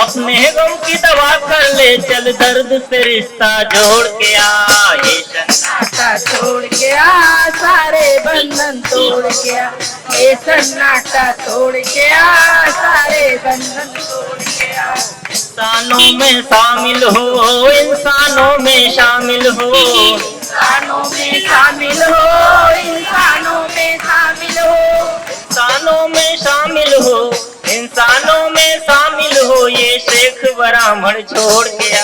अपने गम की दवा कर ले चल, दर्द से रिश्ता जोड़ के आ। ये सन्नाटा छोड़ के आ, सारे बंधन तोड़ के आ। ये सन्नाटा तोड़ के आ, सारे बंधन तोड़ के आ। इंसानों में शामिल हो, इंसानों में शामिल हो, इंसानों में शामिल हो, इंसानों में शामिल हो, इंसानों में शामिल हो, इंसानों में शामिल हो। ये शेख ब्राह्मण छोड़ के आ।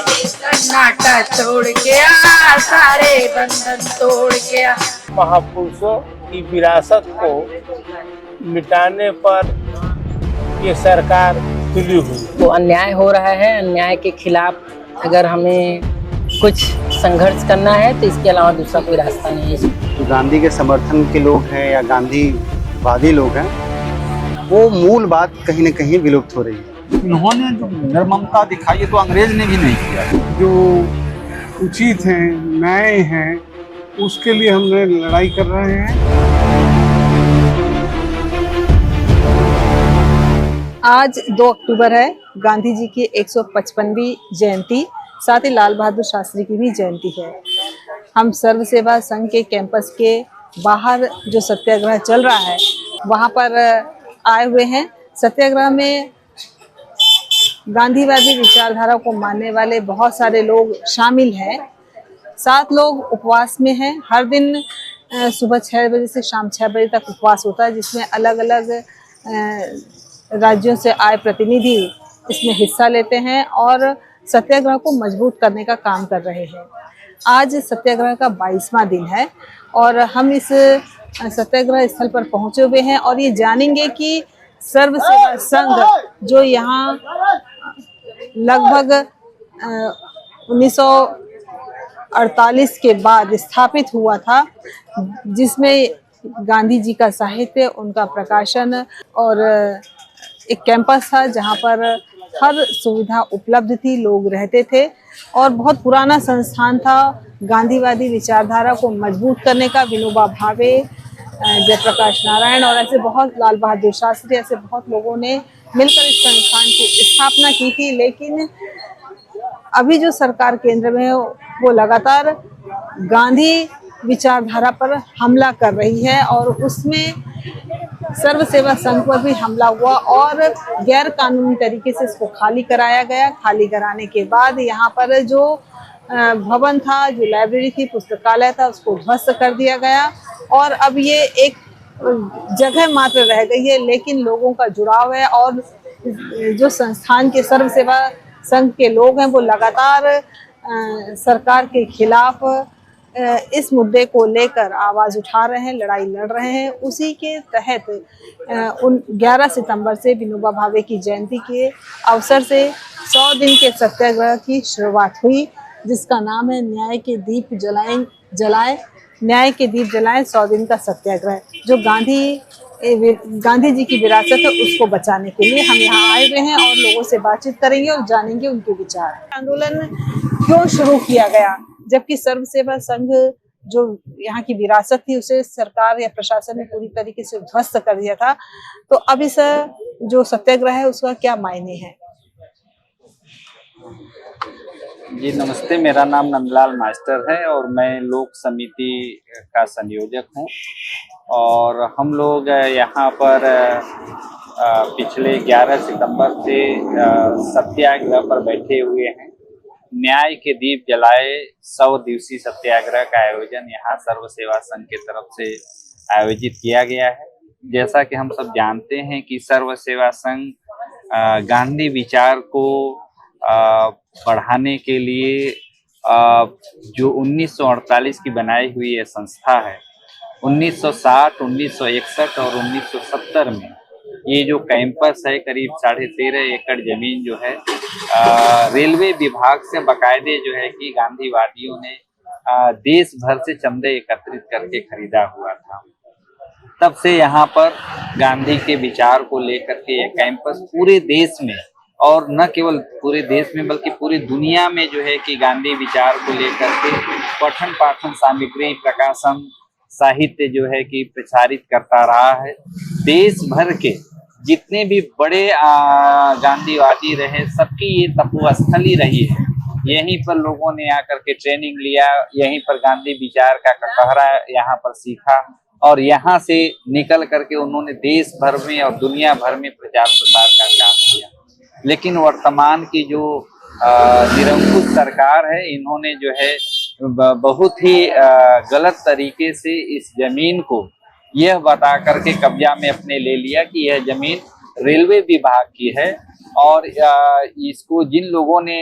ये सन्नाटा छोड़ के आ, सारे बंधन तोड़ के आ। महापुरुषों की विरासत को मिटाने पर ये सरकार तुली हुई। तो अन्याय हो रहा है, अन्याय के खिलाफ अगर हमें कुछ संघर्ष करना है तो इसके अलावा दूसरा कोई रास्ता नहीं है। जो गांधी के समर्थन के लोग हैं या गांधीवादी लोग हैं, वो मूल बात कहीं न कहीं विलुप्त हो रही है। इन्होंने जो निर्ममता दिखाई है तो अंग्रेज ने भी नहीं किया। जो उचित हैं, न्याय हैं, उसके लिए हमने लड़ाई कर रहे हैं। आज 2 अक्टूबर है, गांधी जी की 155वीं जयंती, साथ ही लाल बहादुर शास्त्री की भी जयंती है। हम सर्व सेवा संघ के कैंपस के बाहर जो सत्याग्रह चल रहा है वहां पर आए हुए हैं। सत्याग्रह में गांधीवादी विचारधारा को मानने वाले बहुत सारे लोग शामिल हैं। 7 लोग उपवास में हैं। हर दिन सुबह 6 बजे से शाम 6 बजे तक उपवास होता है, जिसमें अलग अलग राज्यों से आए प्रतिनिधि इसमें हिस्सा लेते हैं और सत्याग्रह को मजबूत करने का काम कर रहे हैं। आज सत्याग्रह का 22वां दिन है और हम इस सत्याग्रह स्थल पर पहुंचे हुए हैं और ये जानेंगे कि सर्व सेवा संघ जो यहाँ लगभग 1948 के बाद स्थापित हुआ था, जिसमें गांधी जी का साहित्य, उनका प्रकाशन और एक कैंपस था जहां पर हर सुविधा उपलब्ध थी, लोग रहते थे और बहुत पुराना संस्थान था। गांधीवादी विचारधारा को मजबूत करने का विनोबा भावे, जयप्रकाश नारायण और ऐसे बहुत, लाल बहादुर शास्त्री, ऐसे बहुत लोगों ने मिलकर इस संस्थान की स्थापना की थी। लेकिन अभी जो सरकार केंद्र में है वो लगातार गांधी विचारधारा पर हमला कर रही है और उसमें सर्व सेवा संघ पर भी हमला हुआ और गैर कानूनी तरीके से इसको खाली कराया गया। खाली कराने के बाद यहाँ पर जो भवन था, जो लाइब्रेरी थी, पुस्तकालय था, उसको ध्वस्त कर दिया गया और अब ये एक जगह मात्र रह गई है। लेकिन लोगों का जुड़ाव है और जो संस्थान के सर्व सेवा संघ के लोग हैं वो लगातार सरकार के खिलाफ इस मुद्दे को लेकर आवाज उठा रहे हैं, लड़ाई लड़ रहे हैं। उसी के तहत 11 सितंबर से विनोबा भावे की जयंती के अवसर से 100 दिन के सत्याग्रह की शुरुआत हुई, जिसका नाम है न्याय के दीप जलाएं, न्याय के दीप जलाएं 100 दिन का सत्याग्रह। जो गांधी जी की विरासत है उसको बचाने के लिए हम यहाँ आए हुए हैं और लोगों से बातचीत करेंगे और जानेंगे उनके विचार। आंदोलन क्यों शुरू किया गया, जबकि सर्व सेवा संघ जो यहाँ की विरासत थी उसे सरकार या प्रशासन ने पूरी तरीके से ध्वस्त कर दिया था, तो अब इस जो सत्याग्रह है उसका क्या मायने है? जी नमस्ते, मेरा नाम नंदलाल मास्टर है और मैं लोक समिति का संयोजक हूँ और हम लोग यहाँ पर पिछले 11 सितंबर से सत्याग्रह पर बैठे हुए हैं। न्याय के दीप जलाए 100 दिवसीय सत्याग्रह का आयोजन यहाँ सर्व सेवा संघ की तरफ से आयोजित किया गया है। जैसा कि हम सब जानते हैं कि सर्व सेवा संघ गांधी विचार को बढ़ाने के लिए जो 1948 की बनाई हुई ये संस्था है, 1960, 1961 और 1970 में ये जो कैंपस है करीब 13.5 एकड़ जमीन जो है रेलवे विभाग से बाकायदे जो है कि गांधीवादियों ने देश भर से चंदे एकत्रित करके खरीदा हुआ था। तब से यहाँ पर गांधी के विचार को लेकर के ये कैंपस पूरे देश में, और न केवल पूरे देश में बल्कि पूरी दुनिया में जो है कि गांधी विचार को लेकर के पठन पाठन सामग्री, प्रकाशन, साहित्य जो है कि प्रसारित करता रहा है। देश भर के जितने भी बड़े गांधीवादी रहे, सबकी ये तपोस्थल ही रही है। यहीं पर लोगों ने आकर के ट्रेनिंग लिया, यहीं पर गांधी विचार का कटहरा यहाँ पर सीखा और यहाँ से निकल करके उन्होंने देश भर में और दुनिया भर में प्रचार प्रसार का काम किया। लेकिन वर्तमान की जो निरंकुश सरकार है, इन्होंने जो है बहुत ही गलत तरीके से इस जमीन को यह बता करके कब्जा में अपने ले लिया कि यह जमीन रेलवे विभाग की है और इसको जिन लोगों ने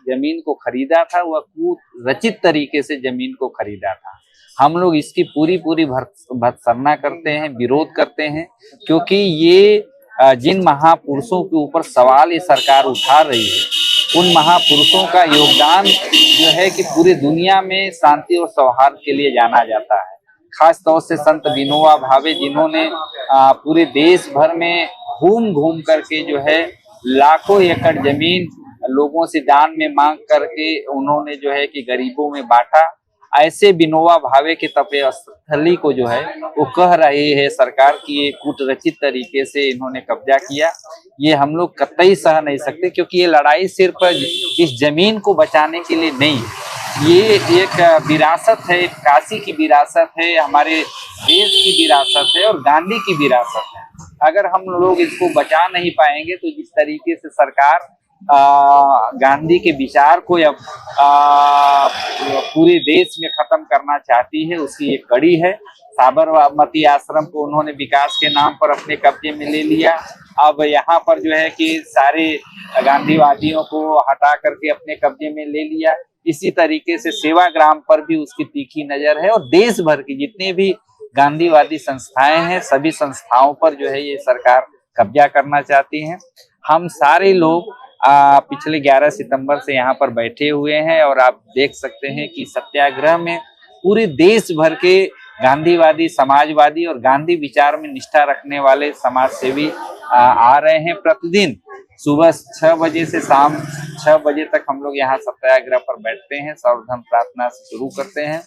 जमीन को खरीदा था वह कुरचित तरीके से जमीन को खरीदा था। हम लोग इसकी पूरी भर्त्सना करते हैं, विरोध करते हैं, क्योंकि ये जिन महापुरुषों के ऊपर सवाल ये सरकार उठा रही है, उन महापुरुषों का योगदान जो है कि पूरी दुनिया में शांति और सौहार्द के लिए जाना जाता है। खास तौर से संत विनोबा भावे, जिन्होंने पूरे देश भर में घूम करके जो है लाखों एकड़ जमीन लोगों से दान में मांग करके उन्होंने जो है कि गरीबों में बांटा। ऐसे विनोबा भावे के तपोस्थली को जो है वो कह रही है सरकार की ये कूटरचित तरीके से इन्होंने कब्जा किया। ये हम लोग कतई सह नहीं सकते, क्योंकि ये लड़ाई सिर्फ इस जमीन को बचाने के लिए नहीं, ये एक विरासत है, काशी की विरासत है, हमारे देश की विरासत है और गांधी की विरासत है। अगर हम लोग इसको बचा नहीं पाएंगे तो जिस तरीके से सरकार गांधी के विचार को अब पूरे देश में खत्म करना चाहती है, उसकी एक कड़ी है। साबरमती आश्रम को उन्होंने विकास के नाम पर अपने कब्जे में ले लिया। अब यहाँ पर जो है कि सारे गांधीवादियों को हटा करके अपने कब्जे में ले लिया। इसी तरीके से सेवाग्राम पर भी उसकी तीखी नजर है और देश भर की जितने भी गांधीवादी संस्थाएं हैं, सभी संस्थाओं पर जो है ये सरकार कब्जा करना चाहती है। हम सारे लोग पिछले 11 सितंबर से यहाँ पर बैठे हुए हैं और आप देख सकते हैं कि सत्याग्रह में पूरे देश भर के गांधीवादी, समाजवादी और गांधी विचार में निष्ठा रखने वाले समाज सेवी आ रहे हैं। प्रतिदिन सुबह 6 बजे से शाम 6 बजे तक हम लोग यहाँ सत्याग्रह पर बैठते हैं, सर्वधर्म प्रार्थना से शुरू करते हैं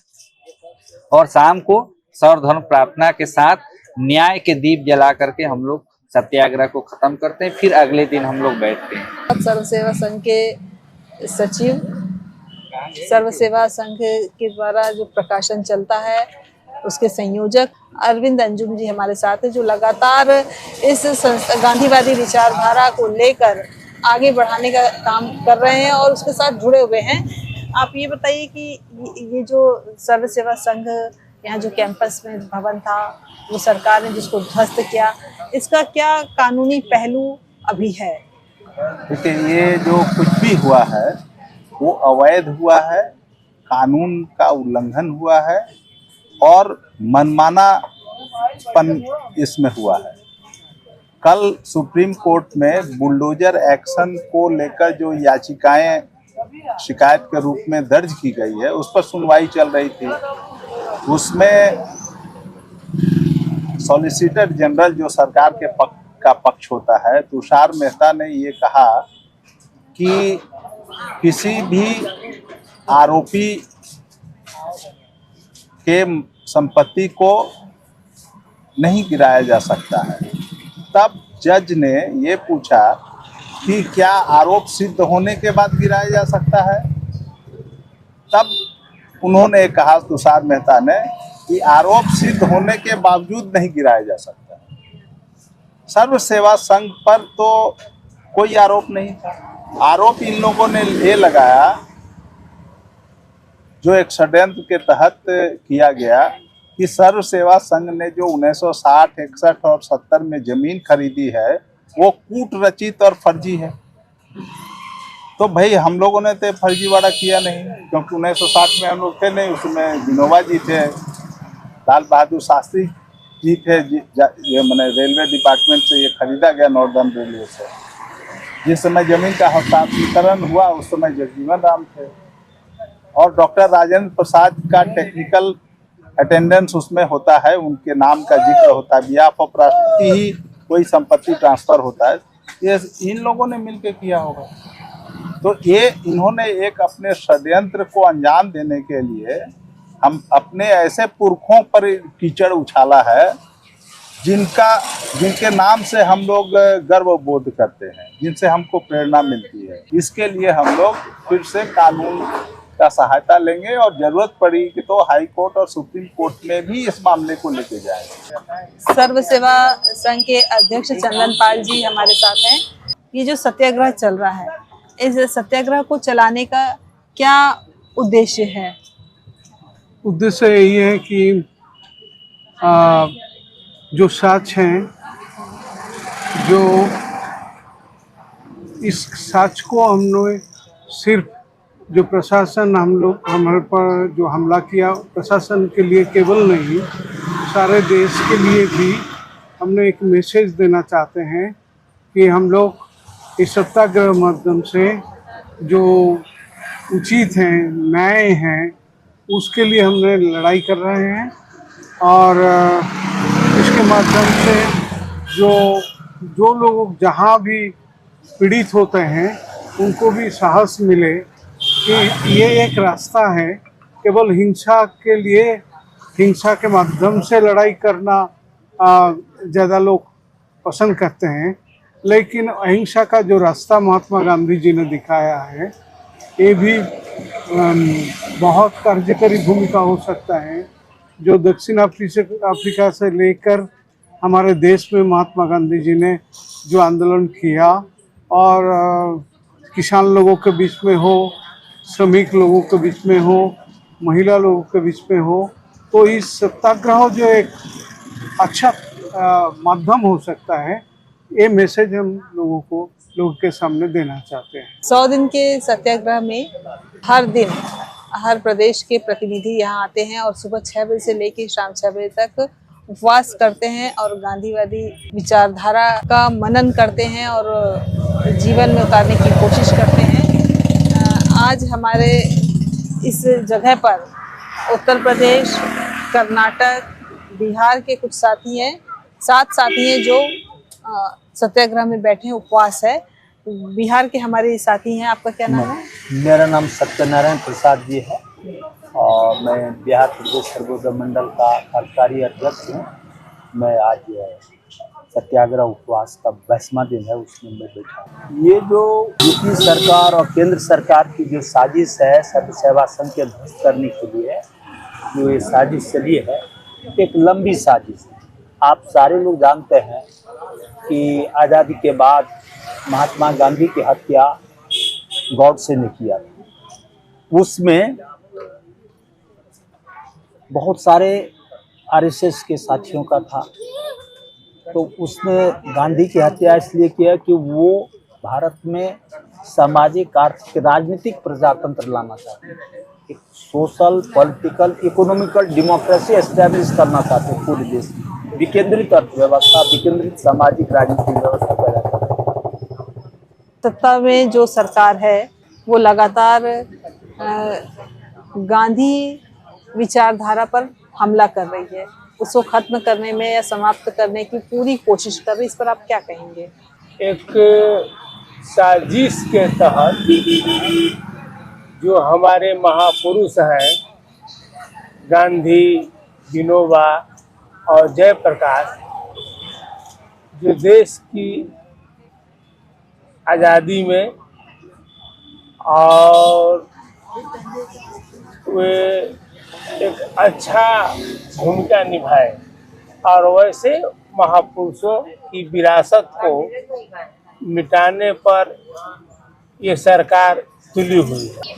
और शाम को सर्वधर्म प्रार्थना के साथ न्याय के दीप जला करके हम लोग सत्याग्रह को खत्म करते हैं। फिर अगले दिन हम लोग बैठते हैं। सर्व सेवा संघ के सचिव, सर्व सेवा संघ के द्वारा जो प्रकाशन चलता है उसके संयोजक अरविंद अंजुम जी हमारे साथ हैं, जो लगातार इस गांधीवादी विचारधारा को लेकर आगे बढ़ाने का काम कर रहे हैं और उसके साथ जुड़े हुए हैं। आप ये बताइए कि ये जो सर्व सेवा संघ यहाँ जो कैंपस में भवन था वो सरकार ने जिसको ध्वस्त किया, इसका क्या कानूनी पहलू अभी है? देखिए, ये जो कुछ भी हुआ है वो अवैध हुआ है, कानून का उल्लंघन हुआ है और मनमानापन इसमें हुआ है। कल सुप्रीम कोर्ट में बुलडोजर एक्शन को लेकर जो याचिकाएं शिकायत के रूप में दर्ज की गई है उस पर सुनवाई चल रही थी। उसमें सॉलिसिटर जनरल जो सरकार के पक्ष होता है, तुषार मेहता ने ये कहा कि किसी भी आरोपी के संपत्ति को नहीं गिराया जा सकता है। तब जज ने ये पूछा कि क्या आरोप सिद्ध होने के बाद गिराया जा सकता है? तब उन्होंने कहा, तुषार मेहता ने, कि आरोप सिद्ध होने के बावजूद नहीं गिराया जा सकता। सर्व सेवा संघ पर तो कोई आरोप नहीं था। आरोप इन लोगों ने ये लगाया जो एक षड्यंत्र के तहत किया गया कि सर्व सेवा संघ ने जो 1960, 61 और 70 में जमीन खरीदी है वो कूटरचित और फर्जी है। तो भाई हम लोगों ने तो फर्जीवाड़ा किया नहीं, क्योंकि 1960 में हम लोग थे नहीं, उसमें विनोबा जी थे, लाल बहादुर शास्त्री जी थे, ये मैंने रेलवे डिपार्टमेंट से ये खरीदा गया नॉर्दर्न रेलवे से। जिस समय जमीन का हस्तांतरण हुआ उस समय जगजीवन राम थे और डॉक्टर राजेंद्र प्रसाद का टेक्निकल अटेंडेंस उसमें होता है, उनके नाम का जिक्र होता है। बिहाफ ऑफ राष्ट्रपति ही कोई संपत्ति ट्रांसफर होता है। ये इन लोगों ने मिलकर किया होगा। तो ये इन्होंने एक अपने षड्यंत्र को अंजाम देने के लिए हम अपने ऐसे पुरखों पर कीचड़ उछाला है जिनके नाम से हम लोग गर्व बोध करते हैं, जिनसे हमको प्रेरणा मिलती है। इसके लिए हम लोग फिर से कानून का सहायता लेंगे और जरूरत पड़ी कि तो हाई कोर्ट और सुप्रीम कोर्ट में भी इस मामले को लेके जाएंगे। सर्व सेवा संघ के अध्यक्ष चंदन पाल जी हमारे साथ हैं। ये जो सत्याग्रह चल रहा है, इस सत्याग्रह को चलाने का क्या उद्देश्य है? उद्देश्य यही है कि जो साक्ष्य हैं, जो इस साक्ष्य को हम लोग सिर्फ जो प्रशासन हमारे पर जो हमला किया, प्रशासन के लिए केवल नहीं, सारे देश के लिए भी हमने एक मैसेज देना चाहते हैं कि हम लोग इस सत्याग्रह माध्यम से जो उचित हैं, न्याय हैं, उसके लिए हमने लड़ाई कर रहे हैं। और इसके माध्यम से जो लोग जहाँ भी पीड़ित होते हैं उनको भी साहस मिले कि ये एक रास्ता है। केवल हिंसा के लिए, हिंसा के माध्यम से लड़ाई करना ज़्यादा लोग पसंद करते हैं, लेकिन अहिंसा का जो रास्ता महात्मा गांधी जी ने दिखाया है, ये भी बहुत कार्यकारी भूमिका हो सकता है। जो दक्षिण अफ्रीका से लेकर हमारे देश में महात्मा गांधी जी ने जो आंदोलन किया, और किसान लोगों के बीच में हो, श्रमिक लोगों के बीच में हो, महिला लोगों के बीच में हो, तो इस सत्याग्रह जो एक अच्छा माध्यम हो सकता है, ये मैसेज हम लोगों के सामने देना चाहते हैं। 100 दिन के सत्याग्रह में हर दिन हर प्रदेश के प्रतिनिधि यहाँ आते हैं और सुबह 6 बजे से लेकर शाम 6 बजे तक उपवास करते हैं और गांधीवादी विचारधारा का मनन करते हैं और जीवन में उतारने की कोशिश करते हैं। आज हमारे इस जगह पर उत्तर प्रदेश, कर्नाटक, बिहार के कुछ साथी हैं, 7 साथी हैं जो सत्याग्रह में बैठे हैं, उपवास है। बिहार के हमारे साथी हैं। आपका क्या नाम है? मेरा नाम सत्यनारायण प्रसाद जी है और मैं बिहार प्रदेश सर्वोदय मंडल का कार्यकारी अध्यक्ष हूँ। मैं आज सत्याग्रह उपवास का 22वां दिन है, उसमें मैं बैठा हूँ। ये जो यूपी सरकार और केंद्र सरकार की जो साजिश है सर्व सेवा संघ के ध्वस्त करने के लिए, जो ये साजिश चली है, एक लंबी साजिश है। आप सारे लोग जानते हैं कि आज़ादी के बाद महात्मा गांधी की हत्या गॉडसे ने किया था। उसमें बहुत सारे आरएसएस के साथियों का था, तो उसने गांधी की हत्या इसलिए किया कि वो भारत में सामाजिक, आर्थिक, राजनीतिक प्रजातंत्र लाना चाहते, एक social, political, economical democracy establish करना चाहते पूरे देश में, विकेंद्रित अर्थव्यवस्था, विकेंद्रित सामाजिक राजनीतिक व्यवस्था पैदा करना। सत्ता में जो सरकार है वो लगातार गांधी विचारधारा पर हमला कर रही है, उसको खत्म करने में या समाप्त करने की पूरी कोशिश कर रही है। इस पर आप क्या कहेंगे? एक साजिश के तहत जो हमारे महापुरुष हैं, गांधी, विनोबा और जयप्रकाश, जो देश की आज़ादी में और वे एक अच्छा भूमिका निभाए, और वैसे महापुरुषों की विरासत को मिटाने पर ये सरकार तुली हुई है।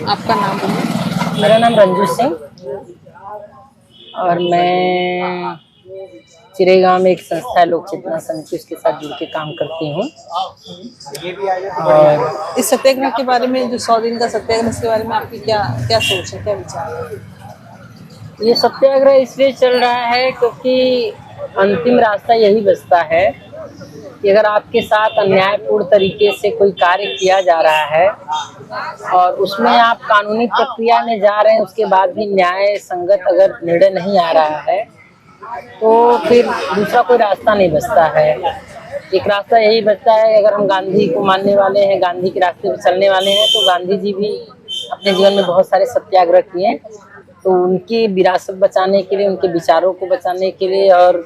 आपका नाम बोलिए। मेरा नाम रंजू सिंह और मैं चिरेगांव में एक संस्था है लोक चेतना समिति, उसके साथ जुड़ के काम करती हूँ। और इस सत्याग्रह के बारे में, जो 100 दिन का सत्याग्रह, इसके बारे में आपकी क्या सोच है, क्या विचार है? ये सत्याग्रह इसलिए चल रहा है क्योंकि अंतिम रास्ता यही बचता है कि अगर आपके साथ अन्यायपूर्ण तरीके से कोई कार्य किया जा रहा है और उसमें आप कानूनी प्रक्रिया में जा रहे हैं, उसके बाद भी न्याय संगत अगर निर्णय नहीं आ रहा है, तो फिर दूसरा कोई रास्ता नहीं बचता है। एक रास्ता यही बचता है, अगर हम गांधी को मानने वाले हैं, गांधी के रास्ते पर चलने वाले हैं, तो गांधी जी भी अपने जीवन में बहुत सारे सत्याग्रह किए, तो उनकी विरासत बचाने के लिए, उनके विचारों को बचाने के लिए और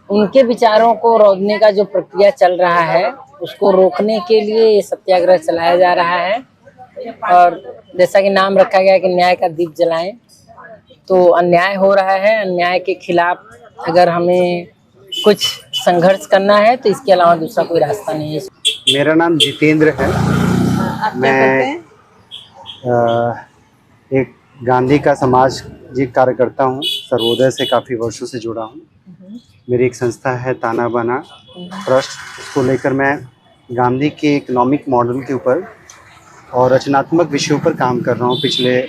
उनके विचारों को रोकने का जो प्रक्रिया चल रहा है उसको रोकने के लिए ये सत्याग्रह चलाया जा रहा है। और जैसा कि नाम रखा गया है कि न्याय का दीप जलाएं, तो अन्याय हो रहा है, अन्याय के खिलाफ अगर हमें कुछ संघर्ष करना है तो इसके अलावा दूसरा कोई रास्ता नहीं है। मेरा नाम जितेंद्र है। आप क्या करते हैं? एक गांधी का सामाजिक कार्यकर्ता हूँ, सर्वोदय से काफ़ी वर्षों से जुड़ा हूँ। मेरी एक संस्था है ताना बाना ट्रस्ट, उसको लेकर मैं गांधी के इकोनॉमिक मॉडल के ऊपर और रचनात्मक विषयों पर काम कर रहा हूँ पिछले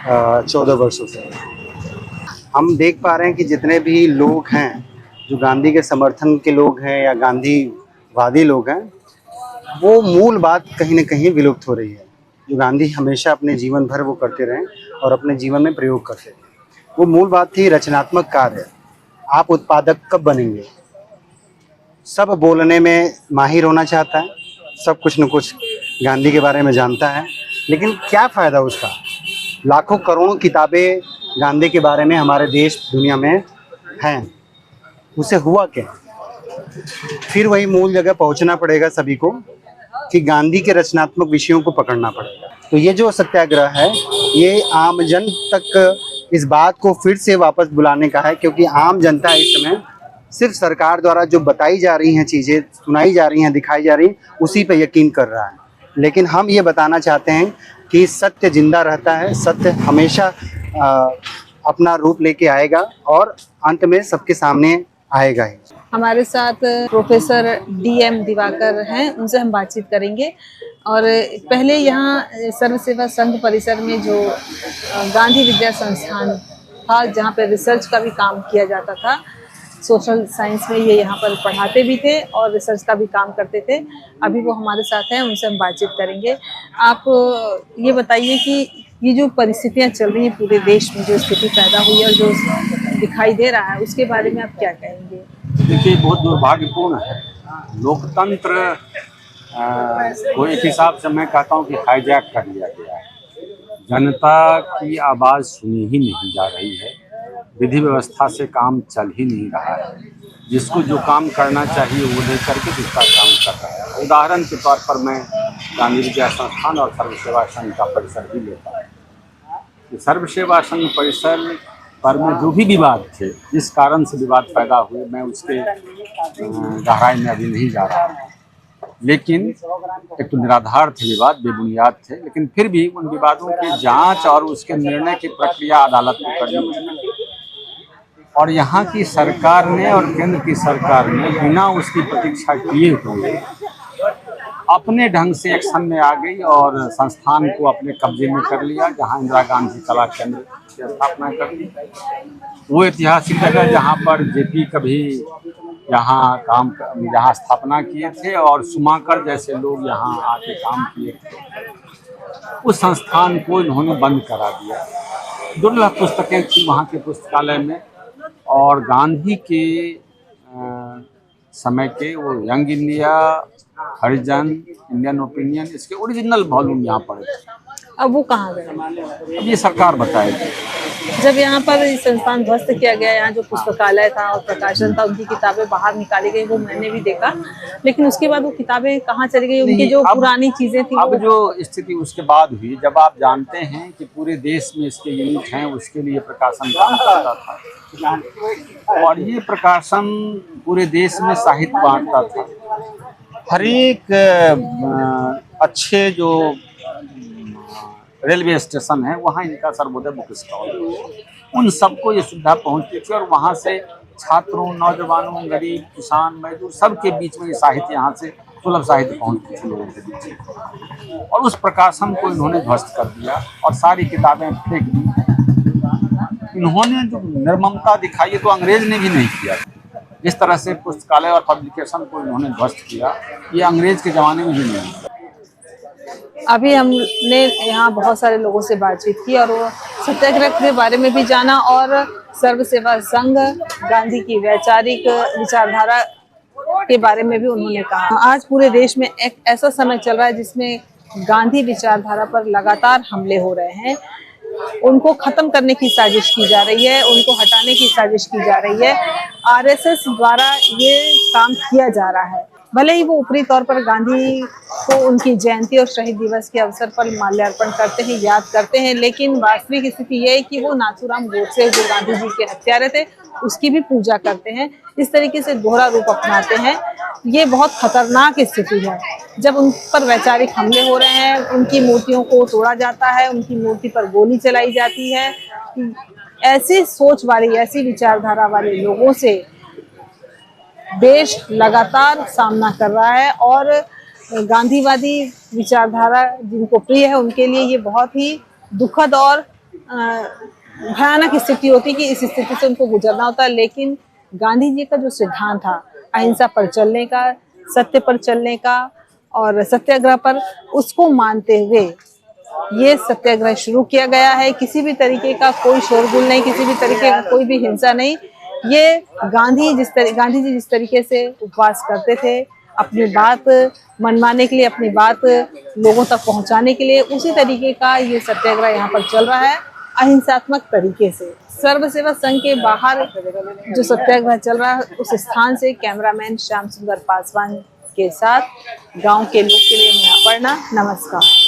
14 वर्षों से। हम देख पा रहे हैं कि जितने भी लोग हैं जो गांधी के समर्थन के लोग हैं या गांधीवादी लोग हैं, वो मूल बात कहीं न कहीं विलुप्त हो रही है। जो गांधी हमेशा अपने जीवन भर वो करते रहे और अपने जीवन में प्रयोग करते थे, वो मूल बात थी रचनात्मक कार्य। आप उत्पादक कब बनेंगे? सब बोलने में माहिर होना चाहता है, सब कुछ न कुछ गांधी के बारे में जानता है, लेकिन क्या फ़ायदा उसका? लाखों करोड़ों किताबें गांधी के बारे में हमारे देश दुनिया में हैं, उसे हुआ क्या? फिर वही मूल जगह पहुंचना पड़ेगा सभी को कि गांधी के रचनात्मक विषयों को पकड़ना पड़ेगा। तो ये जो सत्याग्रह है, ये आम जन तक इस बात को फिर से वापस बुलाने का है, क्योंकि आम जनता इस समय सिर्फ सरकार द्वारा जो बताई जा रही हैं चीज़ें, सुनाई जा रही हैं, दिखाई जा रही हैं, उसी पे यकीन कर रहा है। लेकिन हम ये बताना चाहते हैं कि सत्य जिंदा रहता है, सत्य हमेशा अपना रूप लेके आएगा और अंत में सबके सामने आएगा ही। हमारे साथ प्रोफेसर DM दिवाकर हैं, उनसे हम बातचीत करेंगे। और पहले यहाँ सर्व सेवा संघ परिसर में जो गांधी विद्या संस्थान था, जहाँ पे रिसर्च का भी काम किया जाता था, सोशल साइंस में ये यहाँ पर पढ़ाते भी थे और रिसर्च का भी काम करते थे। अभी वो हमारे साथ हैं, उनसे हम बातचीत करेंगे। आप ये बताइए कि ये जो परिस्थितियाँ चल रही हैं पूरे देश में, जो स्थिति पैदा हुई है और जो दिखाई दे रहा है, उसके बारे में आप क्या कहेंगे? देखिए, बहुत दुर्भाग्यपूर्ण है। लोकतंत्र को एक हिसाब से मैं कहता हूँ कि हाईजैक कर लिया गया है। जनता की आवाज़ सुनी ही नहीं जा रही है, विधि व्यवस्था से काम चल ही नहीं रहा है। जिसको जो काम करना चाहिए वो नहीं करके दूसरा काम कर रहा है। उदाहरण के तौर पर मैं गांधी विद्या संस्थान और सर्व सेवा संघ का परिसर भी लेता हूँ। सर्व सेवा संघ परिसर पर में जो भी विवाद थे, जिस कारण से विवाद पैदा हुए, मैं उसके गहराई में अभी नहीं जा रहा हूँ। लेकिन एक तो निराधार थे विवाद, बेबुनियाद थे, लेकिन फिर भी उन विवादों की जांच और उसके निर्णय की प्रक्रिया अदालत में करनी होगी। और यहाँ की सरकार ने और केंद्र की सरकार ने बिना उसकी प्रतीक्षा किए हुए अपने ढंग से एक्शन में आ गई और संस्थान को अपने कब्जे में कर लिया। जहाँ इंदिरा गांधी कला केंद्र की स्थापना कर दी, वो ऐतिहासिक जगह जहाँ पर जेपी कभी यहाँ स्थापना किए थे और सुमाकर जैसे लोग यहाँ आके काम किए थे, उस संस्थान को इन्होंने बंद करा दिया। दुर्लभ पुस्तकें थी वहाँ के पुस्तकालय में, और गांधी के समय के वो यंग इंडिया, हरिजन, इंडियन ओपिनियन, इसके ओरिजिनल वॉल्यूम यहाँ पड़े थे। अब वो कहाँ गए? अब ये सरकार बताएगी। जब यहाँ पर संस्थान ध्वस्त किया गया, यहाँ जो पुस्तकालय था और प्रकाशन था, उनकी किताबें बाहर निकाली गई, वो मैंने भी देखा। लेकिन उसके बाद वो किताबें कहाँ चली गई? उनकी जो पुरानी चीजें थी, अब जो स्थिति उसके बाद हुई, जब आप जानते हैं कि पूरे देश में इसके यूनिट हैं, उसके लिए प्रकाशन काम करता था और ये प्रकाशन पूरे देश में साहित्य बांटता था। हर एक अच्छे जो रेलवे स्टेशन है वहाँ इनका सर्वोदय बुक स्टॉल, उन सबको ये सुविधा पहुँचती थी और वहाँ से छात्रों, नौजवानों, गरीब, किसान, मजदूर सबके बीच में ये साहित्य, यहाँ से सुलभ साहित्य पहुँचती थी लोगों के बीच। और उस प्रकाशन को इन्होंने ध्वस्त कर दिया और सारी किताबें फेंक दी। इन्होंने जो निर्ममता दिखाई है तो अंग्रेज ने भी नहीं किया। जिस तरह से पुस्तकालय और पब्लिकेशन को इन्होंने ध्वस्त किया, ये अंग्रेज के ज़माने में भी नहीं किया। अभी हमने यहाँ बहुत सारे लोगों से बातचीत की और वो सत्याग्रह के बारे में भी जाना और सर्व सेवा संघ, गांधी की वैचारिक विचारधारा के बारे में भी उन्होंने कहा। आज पूरे देश में एक ऐसा समय चल रहा है जिसमें गांधी विचारधारा पर लगातार हमले हो रहे हैं। उनको खत्म करने की साजिश की जा रही है, उनको हटाने की साजिश की जा रही है। आरएसएस द्वारा ये काम किया जा रहा है। भले ही वो ऊपरी तौर पर गांधी को उनकी जयंती और शहीद दिवस के अवसर पर माल्यार्पण करते हैं, याद करते हैं, लेकिन वास्तविक स्थिति ये है कि वो नाथूराम गोडसे जो गांधी जी के हत्यारे थे उसकी भी पूजा करते हैं। इस तरीके से दोहरा रूप अपनाते हैं। ये बहुत खतरनाक स्थिति है। जब उन पर वैचारिक हमले हो रहे हैं, उनकी मूर्तियों को तोड़ा जाता है, उनकी मूर्ति पर गोली चलाई जाती है, ऐसी सोच वाली, ऐसी विचारधारा वाले लोगों से देश लगातार सामना कर रहा है। और गांधीवादी विचारधारा जिनको प्रिय है उनके लिए ये बहुत ही दुखद और भयानक स्थिति होती है कि इस स्थिति से उनको गुजरना होता है। लेकिन गांधी जी का जो सिद्धांत था अहिंसा पर चलने का, सत्य पर चलने का और सत्याग्रह पर, उसको मानते हुए ये सत्याग्रह शुरू किया गया है। किसी भी तरीके का कोई शोरगुल नहीं, किसी भी तरीके का कोई भी हिंसा नहीं। ये गांधी जी जिस तरीके से उपवास करते थे अपनी बात मनवाने के लिए, अपनी बात लोगों तक पहुंचाने के लिए, उसी तरीके का ये सत्याग्रह यहाँ पर चल रहा है अहिंसात्मक तरीके से। सर्व सेवा संघ के बाहर जो सत्याग्रह चल रहा है उस स्थान से कैमरामैन श्याम सुंदर पासवान के साथ गांव के लोग के लिए मैं अपर्णा, नमस्कार।